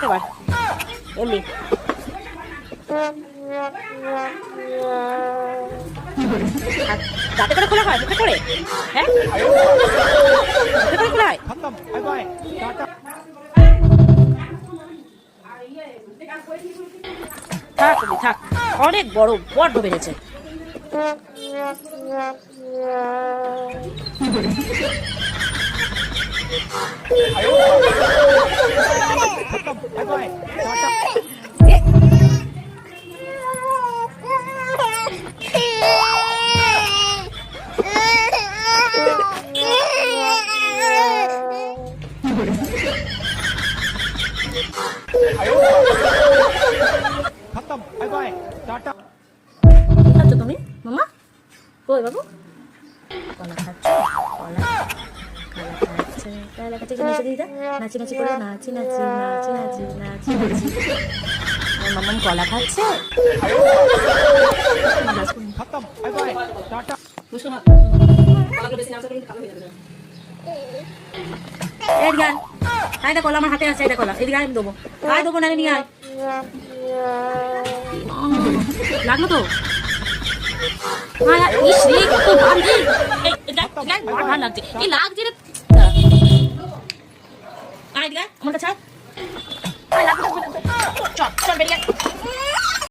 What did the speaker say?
থাক এবার এমনি। দাঁতে করে খোলা হয়, মুখে করে? হ্যাঁ, মুখে করে খোলা হয়। থাক তুমি থাক, অনেক বড় বড্ড বেড়েছে। কি খাচ্ছ তুমি মামা? কই বাবু? কলা খাচ্ছ? কলা খাচ্ছে, কলা খাচ্ছে। একটু নেচে দিদা, নাচি নাচি করে, নাচি নাচি নাচি নাচি নাচি নাচি। মাম্মাম কলা খাচ্ছে। কলা আমার হাতে আছে, এটা কলা এদিকে আয়, দেবো আয়, দেবো নালে নিয়ে আয়। লাগলো তো? ইস রে, কত ভালো লাগছে, এই লাগছে রে। আয় দিকে আমার কাছে, চল চল বেরিয়ে।